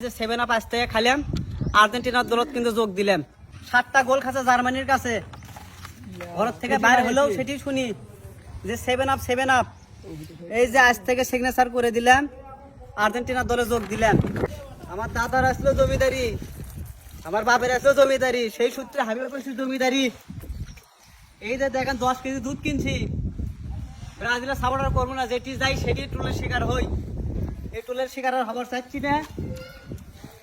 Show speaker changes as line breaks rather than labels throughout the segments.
7 up আজ থেকে খাইলাম, আর্জেন্টিনার দলত কিন্তু যোগ দিলাম। 7টা গোল খাচ্ছে জার্মানির কাছে। ঘর থেকে বাইরে হলেও সেটি শুনি যে 7 আপ। এই যে আজ থেকে সিগনেচার করে দিলাম, আর্জেন্টিনার দলে যোগ দিলাম। আমার দাদার আসলো জমিদারি, আমার বাপের আসলো জমিদারি, সেই সূত্রে হাবিব পেয়েছি জমিদারি। এই যে দেখেন 10 কেজি দুধ কিনছি। ব্রাজিলের সাপোর্টার করবো না, যেটি যাই সেটি টুলের শিকার হই। এই টুলের শিকার আর খবর চাচ্ছি না।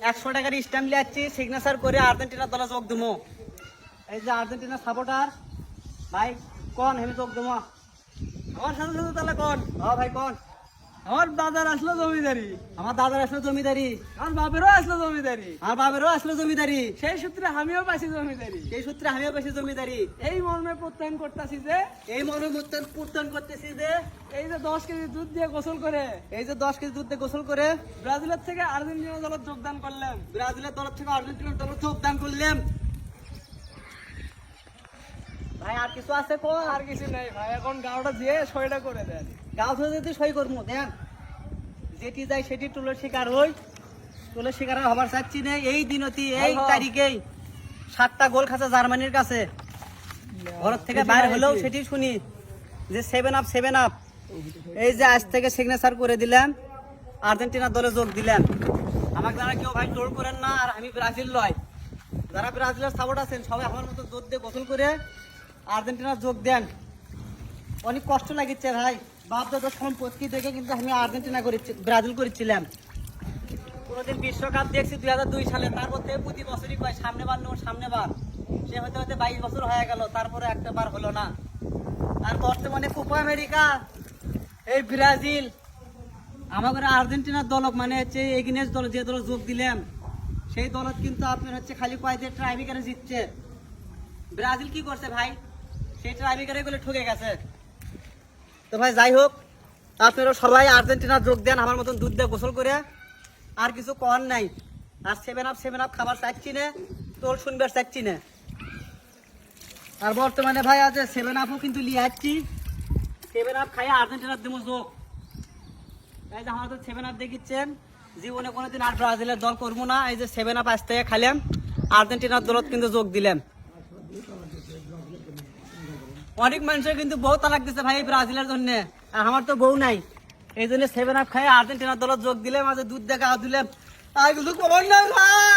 100 টাকার স্ট্যাম্প লিয়াচ্ছি, সিগনেচার করে আর্জেন্টিনার দলে যোগ দেবো। এই যে আর্জেন্টিনার সাপোর্টার ভাই, কোন হেমি যোগ দেবো আমার সাথে সাথে, তাহলে কোন? হ্যাঁ ভাই কোন?
আমার দাদার আসলো জমিদারি,
আমার দাদার আসলো জমিদারি,
আমার বাপেরও আসলো জমিদারি,
আমার বাপেরও আসলো জমিদারি,
সেই সূত্রে আমিও পাইছি জমিদারি।
সেই সূত্রে আমিও বেশি জমিদারি।
এই মর্মে প্রত্যয়ন করতেছি যে,
এই মনে পূর্তন করতেছি যে,
এই যে 10 কেজি দুধ দিয়ে গোসল করে,
এই যে 10 কেজি দুধ দিয়ে গোসল করে
ব্রাজিলের থেকে আর্জেন্টিনা দলে যোগদান করলাম।
ব্রাজিলের তরফ থেকে আর্জেন্টিনার দলে যোগদান করলাম। ভাই আর কিছু আছে কোন?
আর কিছু নাই ভাই, এখন গাওটা দিয়ে সইটা করে দেন।
গাও ধরে যদি সই করবো দেন, যেটি যাই সেটি টুলের শিকার হই। টুলের শিকার হবার চাচ্ছি না। এই দিনতি এই তারিখেই 7টা গোল খাচ্ছে জার্মানির কাছে। ঘর থেকে বাইরে হলেও সেটি শুনি যে 7 আপ। এই যে আজ থেকে সিগনেচার করে দিলাম, আর্জেন্টিনার দলে যোগ দিলাম। আমাকে যারা কেউ ভাই জোর করেন না, আর আমি ব্রাজিল লয়, যারা ব্রাজিলের সাপোর্ট আছেন সবাই আমার মতো দুধ দিয়ে গোসল করে আর্জেন্টিনার যোগ দেন। অনেক কষ্ট লাগিচ্ছে ভাই, বাপ দাদার সম্পত্তি দেখে কিন্তু আমি আর্জেন্টিনা ব্রাজিল করেছিলাম। কোনোদিন বিশ্বকাপ দেখছি 2002 সালে, তারপর থেকে প্রতি বছরই কয় সামনেবার নেব সামনেবার। সে হতে হতে 22 বছর হয়ে গেল, তারপরে একটা বার হলো না। আর বর্তমানে কোপা আমেরিকা, এই ব্রাজিল আমাদের আর্জেন্টিনার দলক মানে হচ্ছে এগিনেস্ট দল, যে দল যোগ দিলাম সেই দলত কিন্তু আপনার হচ্ছে খালি কয়েকদের ট্রাইবিকারে জিতছে। ব্রাজিল কি করছে ভাই, সেই ট্রাইবিকারে গুলো ঠকে গেছে। তো ভাই যাই হোক, আপনারা সবাই আর্জেন্টিনা যোগ দেন আমার মতন দুধ দিয়ে গোসল করে। আর কিছু কর নাই। আর 7 আপ খাবার চাচ্ছি না, তোর শুনবার চাচ্ছি না। আর বর্তমানে ভাই আজ 7 আপও কিন্তু লিয়ে আসছি। 7 আপ খাই আর্জেন্টিনার দেবো যোগ। এই যে আমার তো 7 আপ দেখিচ্ছেন, জীবনে কোনোদিন আর ব্রাজিলের দল করবো না। এই যে 7 আপ আজ থেকে খাইলাম, আর্জেন্টিনার দলত কিন্তু যোগ দিলাম। অনেক মানুষের কিন্তু বউ তালাক দিচ্ছে ভাই এই ব্রাজিলের জন্য, আর আমার তো বউ নাই। এই জন্য 7 আপ খাই আর্জেন্টিনার দলত যোগ দিলাম। আজ দুধ দেখা দিলাম, আর কিছু খবর নাই ভাই।